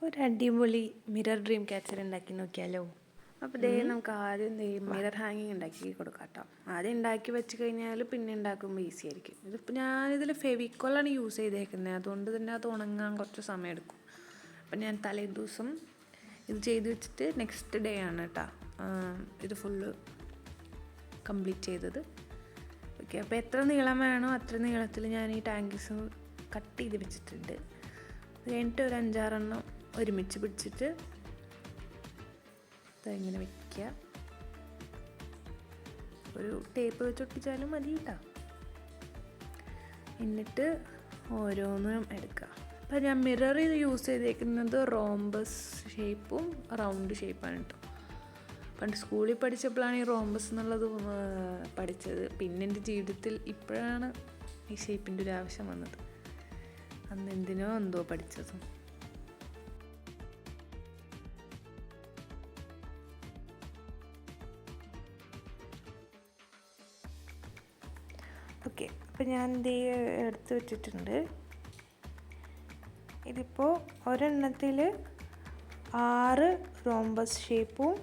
ഒരു അടിപൊളി mirror dream catcher ഉണ്ടാക്കി നോക്കിയാലോ? അപ്പോൾ നമുക്ക് ആദ്യം മിറർ ഹാങ്ങിങ് ഉണ്ടാക്കി കൊടുക്കാം കേട്ടോ. ആദ്യം ഉണ്ടാക്കി വെച്ച് കഴിഞ്ഞാൽ പിന്നെ ഉണ്ടാക്കുമ്പോൾ ഈസി ആയിരിക്കും. ഇതിപ്പോൾ ഞാനിതിൽ ഫെവിക്കോളാണ് യൂസ് ചെയ്തേക്കുന്നത്, അതുകൊണ്ട് തന്നെ അത് ഉണങ്ങാൻ കുറച്ച് സമയം എടുക്കും. അപ്പം ഞാൻ തലേ ദിവസം ഇത് ചെയ്ത് വെച്ചിട്ട് നെക്സ്റ്റ് ഡേ ആണ് കേട്ടോ ഇത് ഫുള്ള് കംപ്ലീറ്റ് ചെയ്തത്. ഓക്കെ, അപ്പോൾ എത്ര നീളം വേണോ അത്ര നീളത്തിൽ ഞാൻ ഈ ടാങ്കീസ് കട്ട് ചെയ്ത് വെച്ചിട്ടുണ്ട്. അത് കഴിഞ്ഞിട്ട് ഒരു 5-6 ഒരുമിച്ച് പിടിച്ചിട്ട് ഇങ്ങനെ വെക്കുക. ഒരു ടേപ്പ് വെച്ച് ഒട്ടിച്ചാലും മതി കേട്ടോ. എന്നിട്ട് ഓരോന്നും എടുക്കുക. അപ്പം ഞാൻ മിറർ യൂസ് ചെയ്തേക്കുന്നത് റോംബസ് ഷേപ്പും റൗണ്ട് ഷേപ്പാണ് കേട്ടോ. പണ്ട് സ്കൂളിൽ പഠിച്ചപ്പോഴാണ് ഈ റോംബസ് എന്നുള്ളത് പഠിച്ചത്. പിന്നെ എൻ്റെ ജീവിതത്തിൽ ഇപ്പോഴാണ് ഈ ഷേപ്പിൻ്റെ ഒരു ആവശ്യം വന്നത്. അന്ന് എന്തിനോ എന്തോ പഠിച്ചതും. ഓക്കെ, അപ്പോൾ ഞാൻ ഇത് എടുത്ത് വെച്ചിട്ടുണ്ട്. ഇതിപ്പോൾ ഒരെണ്ണത്തിൽ 6 റോംബസ് ഷേപ്പും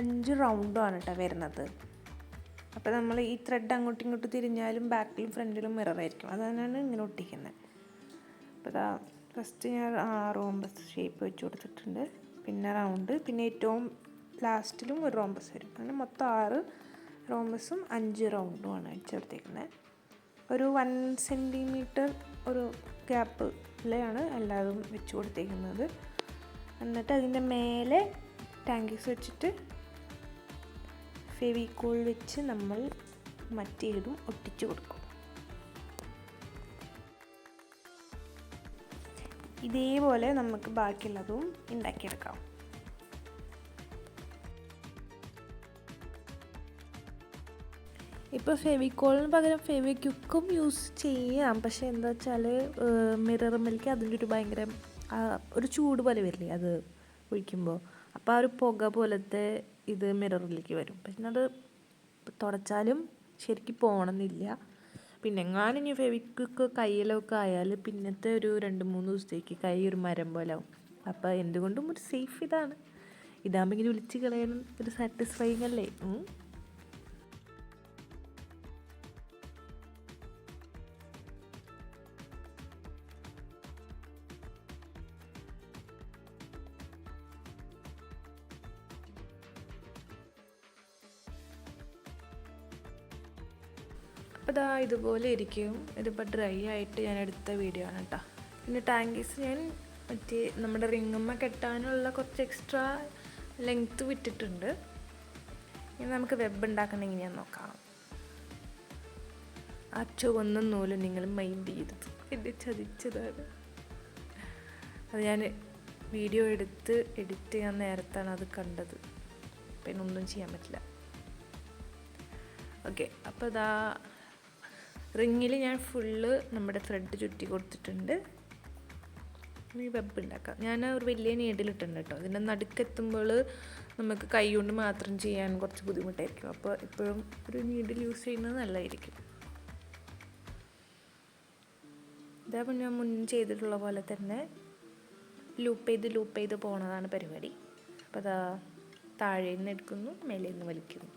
5 റൗണ്ടുമാണ് കേട്ടോ വരുന്നത്. അപ്പോൾ നമ്മൾ ഈ ത്രെഡ് അങ്ങോട്ടും ഇങ്ങോട്ടും തിരിഞ്ഞാലും ബാക്കിലും ഫ്രണ്ടിലും മിററായിരിക്കും, അതാണ് ഇങ്ങനെ ഒട്ടിക്കുന്നത്. അപ്പോൾ ഫസ്റ്റ് ഞാൻ റോംബസ് ഷേപ്പ് വെച്ച് കൊടുത്തിട്ടുണ്ട്, പിന്നെ റൗണ്ട്, പിന്നെ ഏറ്റവും ലാസ്റ്റിലും ഒരു റോംബസ് വരും. അങ്ങനെ മൊത്തം 6 റോംബസും 5 റൗണ്ടുമാണ് വെച്ചെടുത്തേക്കുന്നത്. ഒരു 1 സെൻറ്റിമീറ്റർ ഒരു ഗ്യാപ്പിലാണ് എല്ലാതും വെച്ച് കൊടുത്തേക്കുന്നത്. എന്നിട്ട് അതിൻ്റെ മേലെ ടാങ്കീസ് വെച്ചിട്ട് ഫെവിക്കോൾ വെച്ച് നമ്മൾ മറ്റേതും ഒട്ടിച്ചു കൊടുക്കും. ഇതേപോലെ നമുക്ക് ബാക്കിയുള്ളതും ഉണ്ടാക്കിയെടുക്കാം. ഇപ്പോൾ ഫെവിക്കോളിന് പകരം ഫെവിക്വിക്കും യൂസ് ചെയ്യാം. പക്ഷേ എന്താ വെച്ചാൽ മിററിലേക്ക് അതിൻ്റെ ഒരു ഭയങ്കര ഒരു ചൂട് പോലെ വരില്ലേ അത് ഒഴിക്കുമ്പോൾ, അപ്പോൾ ആ ഒരു പുക പോലത്തെ ഇത് മിററിലേക്ക് വരും. പക്ഷെ അത് തുടച്ചാലും ശരിക്കും പോകണമെന്നില്ല. പിന്നെ എങ്ങാനും ഇനി ഫെവിക്വിക്ക് കയ്യിലൊക്കെ ആയാൽ പിന്നത്തെ ഒരു 2-3 ദിവസത്തേക്ക് കൈ ഒരു മരം പോലെ ആവും. അപ്പോൾ എന്തുകൊണ്ടും ഒരു സേഫ് ഇതാണ്. ഇതാകുമ്പോൾ ഇങ്ങനെ വിളിച്ച് കളയാനും ഒരു സാറ്റിസ്ഫൈങ് അല്ലേ. അപ്പോൾ ഇതുപോലെ ഇരിക്കും. ഇതിപ്പോൾ ഡ്രൈ ആയിട്ട് ഞാൻ എടുത്ത വീഡിയോ ആണ് കേട്ടോ. പിന്നെ ടാങ്കീസ് ഞാൻ മറ്റേ നമ്മുടെ റിങ്ങമ്മ കെട്ടാനുള്ള കുറച്ച് എക്സ്ട്രാ ലെങ്ത്ത് വിട്ടിട്ടുണ്ട്. ഇനി നമുക്ക് വെബ് ഉണ്ടാക്കണം എങ്ങനെയാണെന്ന് നോക്കാം. ആ ചുവന്ന നൂല് നിങ്ങൾ മൈൻഡ് ചെയ്തത് എന്നെ ചതിച്ചതാണ്. അത് ഞാൻ വീഡിയോ എടുത്ത് എഡിറ്റ് ചെയ്യാൻ നേരത്താണ് അത് കണ്ടത്. പിന്നെ ഒന്നും ചെയ്യാൻ പറ്റില്ല. ഓക്കെ, അപ്പോൾ റിങ്ങിൽ ഞാൻ ഫുള്ള് നമ്മുടെ ത്രെഡ് ചുറ്റി കൊടുത്തിട്ടുണ്ട്. ഈ വെബ് ഉണ്ടാക്കാം. ഞാൻ ഒരു വലിയ നീഡിലിട്ടുണ്ട് കേട്ടോ. ഇതിൻ്റെ നടുക്കെത്തുമ്പോൾ നമുക്ക് കൈ കൊണ്ട് മാത്രം ചെയ്യാൻ കുറച്ച് ബുദ്ധിമുട്ടായിരിക്കും. അപ്പോൾ എപ്പോഴും ഒരു നീഡിൽ യൂസ് ചെയ്യുന്നത് നല്ലതായിരിക്കും. ഇതാകുമ്പോൾ ഞാൻ മുന്നേ ചെയ്തിട്ടുള്ള പോലെ തന്നെ ലൂപ്പ് ചെയ്ത് പോകുന്നതാണ് പരിപാടി. അപ്പോൾ താഴെ നിന്ന് എടുക്കുന്നു, മേലെ നിന്ന് വലിക്കുന്നു.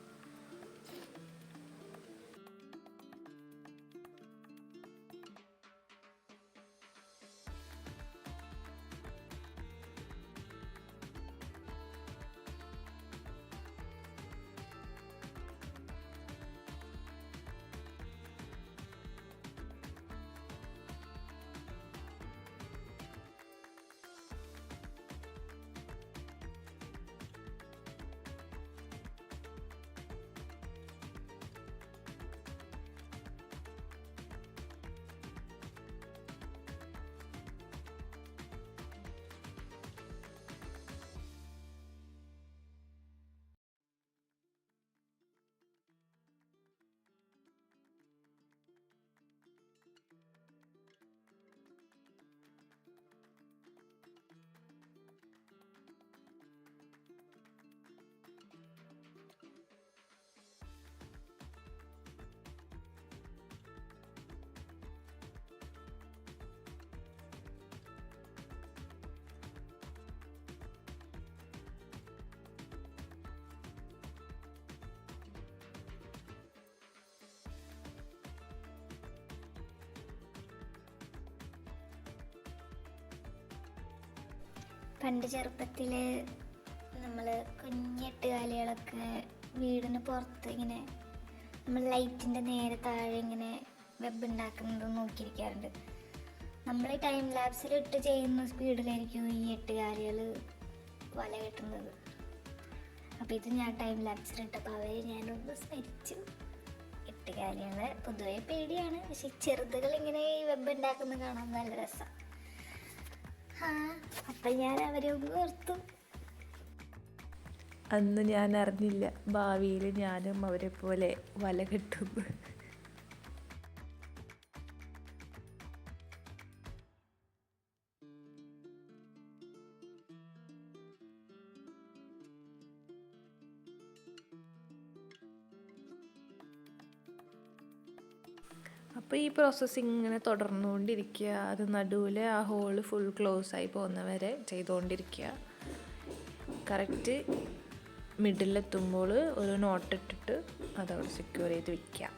പണ്ട് ചെറുപ്പത്തിൽ നമ്മൾ കുഞ്ഞെട്ടുകാലികളൊക്കെ വീടിന് പുറത്ത് ഇങ്ങനെ നമ്മൾ ലൈറ്റിൻ്റെ നേരെ താഴെ ഇങ്ങനെ വെബ് ഉണ്ടാക്കുന്നത് നോക്കിയിരിക്കാറുണ്ട്. നമ്മൾ ടൈം ലാപ്സിലിട്ട് ചെയ്യുന്ന സ്പീഡിലായിരിക്കും ഈ എട്ടുകാലികൾ വല കെട്ടുന്നത്. അപ്പോൾ ഇത് ഞാൻ ടൈം ലാപ്സിലിട്ടപ്പോൾ അവരെ ഞാനൊന്ന് സ്മരിച്ചു. എട്ടുകാലികളെ പൊതുവെ പേടിയാണ്, പക്ഷെ ചെറുതുകൾ ഇങ്ങനെ ഈ വെബ് ഉണ്ടാക്കുന്നത് കാണാൻ നല്ല രസമാണ്. അപ്പം ഞാൻ അവരെ ഒന്ന് ഓർത്തു. അന്ന് ഞാൻ അറിഞ്ഞില്ല ഭാവിയിൽ ഞാനും അവരെ പോലെ വല കെട്ടും. അപ്പോൾ ഈ പ്രോസസ്സിങ് ഇങ്ങനെ തുടർന്നുകൊണ്ടിരിക്കുക. അത് നടുവിൽ ആ ഹോള് ഫുൾ ക്ലോസ് ആയി പോകുന്നവരെ ചെയ്തുകൊണ്ടിരിക്കുക. കറക്റ്റ് മിഡിലെത്തുമ്പോൾ ഒരു നോട്ടിട്ടിട്ട് അതവിടെ സെക്യൂർ ചെയ്ത് വയ്ക്കുക.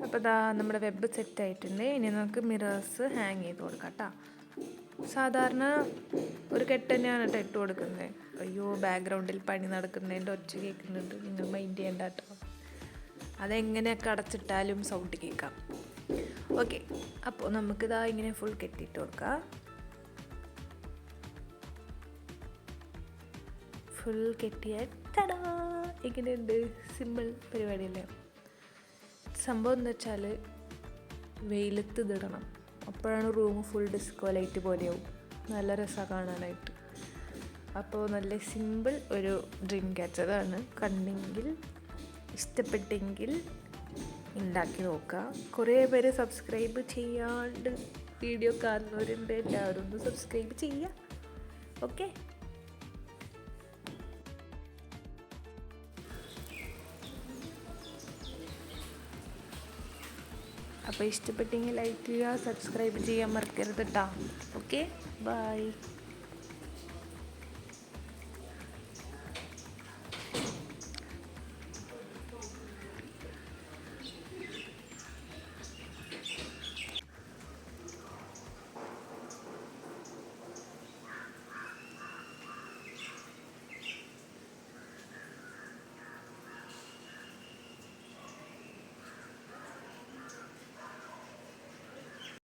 അപ്പോൾ ഇതാ നമ്മുടെ വെബ് സെറ്റ് ആയിട്ടുണ്ട്. ഇനി നമുക്ക് മിറേഴ്സ് ഹാങ് ചെയ്ത് കൊടുക്കാം കേട്ടോ. സാധാരണ ഒരു കെട്ട് തന്നെയാണ് കേട്ടോ ഇട്ട് കൊടുക്കുന്നത്. അയ്യോ, ബാക്ക്ഗ്രൗണ്ടിൽ പണി നടക്കുന്നതിൻ്റെ ഒച്ച കേൾക്കുന്നുണ്ട്, നിങ്ങൾ മൈൻഡ് ചെയ്യേണ്ട കേട്ടോ. അതെങ്ങനെയൊക്കെ അടച്ചിട്ടാലും സൗണ്ട് കേൾക്കാം. ഓക്കെ, അപ്പോൾ നമുക്കിതാ ഇങ്ങനെ ഫുൾ കെട്ടിയിട്ട് കൊടുക്കാം. ഫുൾ കെട്ടിയാൽ തടാ, ഇങ്ങനെയുണ്ട്. സിമ്പിൾ പരിപാടിയല്ലേ. സംഭവം എന്താ വെച്ചാൽ വെയിലത്ത് ഇതിടണം, അപ്പോഴാണ് റൂം ഫുൾ ഡിസ്കോ ലൈറ്റ് പോലെയാവും. നല്ല രസമാണ് കാണാനായിട്ട്. അപ്പോൾ നല്ല സിമ്പിൾ ഒരു ഡ്രീം ക്യാച്ചറാണ്. കണ്ടെങ്കിൽ ഇഷ്ടപ്പെട്ടെങ്കിൽ ഉണ്ടാക്കി നോക്കുക. കുറേ പേര് സബ്സ്ക്രൈബ് ചെയ്യാണ്ട് വീഡിയോ കാണുന്നവരുണ്ട്. എല്ലാവരും ഒന്ന് സബ്സ്ക്രൈബ് ചെയ്യുക. ഓക്കെ, അപ്പോൾ ഇഷ്ടപ്പെട്ടെങ്കിൽ ലൈക്ക് ചെയ്യുക, സബ്സ്ക്രൈബ് ചെയ്യാൻ മറക്കരുത് കേട്ടോ. Okay, by.